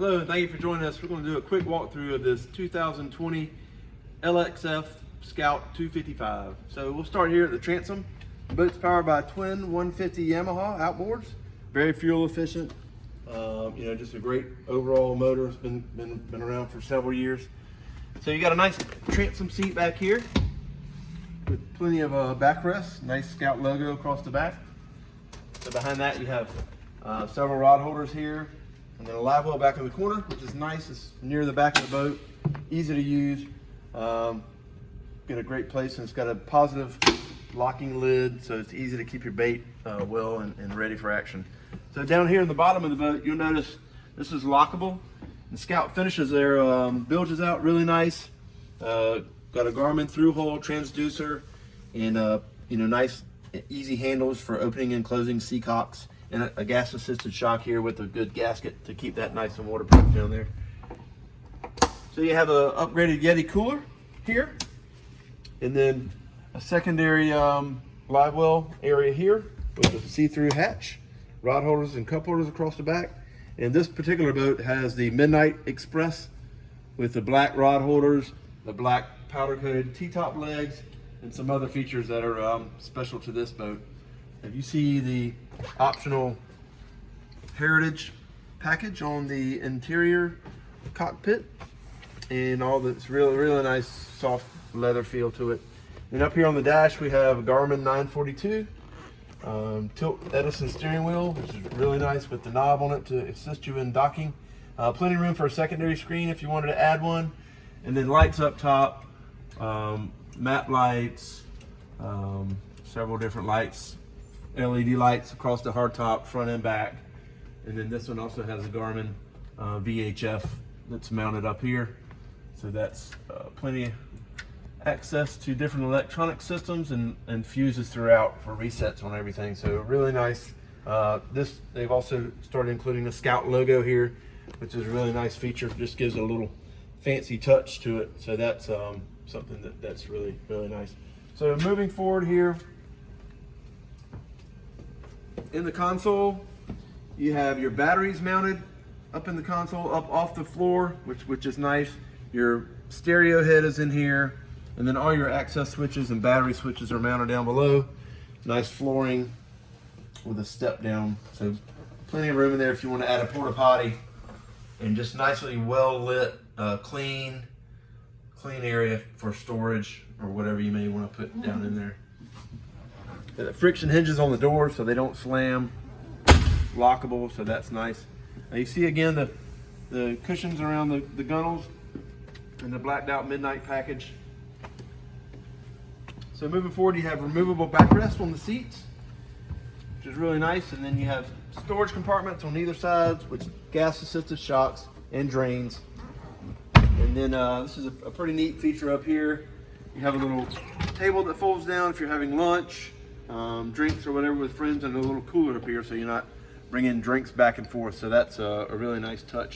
Hello, and thank you for joining us. We're going to do a quick walkthrough of this 2020 LXF Scout 255. So we'll start here at the Transom. The boat's powered by twin 150 Yamaha outboards. Very fuel efficient. Just a great overall motor. It's been around for several years. So you got a nice transom seat back here with plenty of backrests. Nice Scout logo across the back. So behind that you have several rod holders here, and then a live well back in the corner, which is nice. It's near the back of the boat, easy to use. Got a great place, and it's got a positive locking lid, so it's easy to keep your bait well and ready for action. So down here in the bottom of the boat, you'll notice this is lockable. The Scout finishes their bilges out really nice. Got a Garmin through hole transducer, and nice easy handles for opening and closing seacocks, and a gas assisted shock here with a good gasket to keep that nice and waterproof down there. So you have a upgraded Yeti Cooler here, and then a secondary live well area here with a see-through hatch, rod holders and cup holders across the back. And this particular boat has the Midnight Express with the black rod holders, the black powder coated T-top legs, and some other features that are special to this boat. If you see the optional Heritage package on the interior cockpit, and all that's really nice soft leather feel to it. And up here on the dash we have a Garmin 942 tilt Edison steering wheel, which is really nice with the knob on it to assist you in docking. Plenty of room for a secondary screen if you wanted to add one, and then lights up top, map lights, several different lights, LED lights across the hardtop, front and back. And then this one also has a Garmin VHF that's mounted up here. So that's plenty of access to different electronic systems and fuses throughout for resets on everything. So really nice. They've also started including a Scout logo here, which is a really nice feature. Just gives it a little fancy touch to it. So that's something that's really nice. So moving forward here, in the console, you have your batteries mounted up in the console, up off the floor, which is nice. Your stereo head is in here, and then all your access switches and battery switches are mounted down below. Nice flooring with a step down, so plenty of room in there if you want to add a porta potty, and just nicely well lit, clean area for storage or whatever you may want to put down in there. The friction hinges on the doors so they don't slam, lockable, so that's nice. Now you see again the cushions around the gunnels and the blacked out Midnight package. So moving forward, you have removable backrest on the seats, which is really nice, and then you have storage compartments on either side with gas assisted shocks and drains. And then this is a pretty neat feature up here. You have a little table that folds down if you're having lunch, drinks or whatever with friends, and a little cooler up here so you're not bringing drinks back and forth. So that's a really nice touch.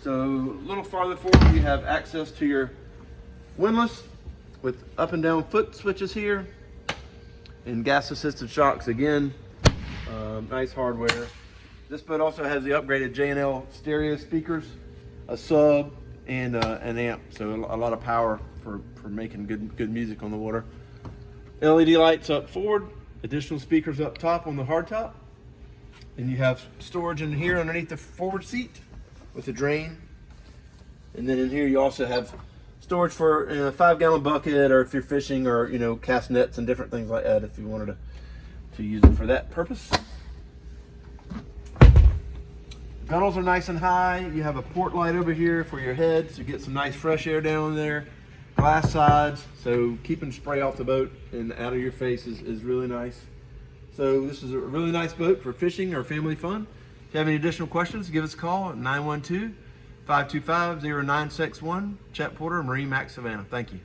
So a little farther forward, you have access to your windlass with up and down foot switches here, and gas assisted shocks again. Nice hardware. This boat also has the upgraded J&L stereo speakers, a sub, and an amp, so a lot of power for making good music on the water. LED lights up forward, additional speakers up top on the hardtop, and you have storage in here underneath the forward seat with a drain. And then in here you also have storage for a 5-gallon bucket, or if you're fishing, or cast nets and different things like that if you wanted to use it for that purpose. Gunnels are nice and high. You have a port light over here for your head, so you get some nice fresh air down there. Glass sides, so keeping spray off the boat and out of your face is really nice. So this is a really nice boat for fishing or family fun. If you have any additional questions, give us a call at 912-525-0961. Chet Porter, MarineMax Savannah. Thank you.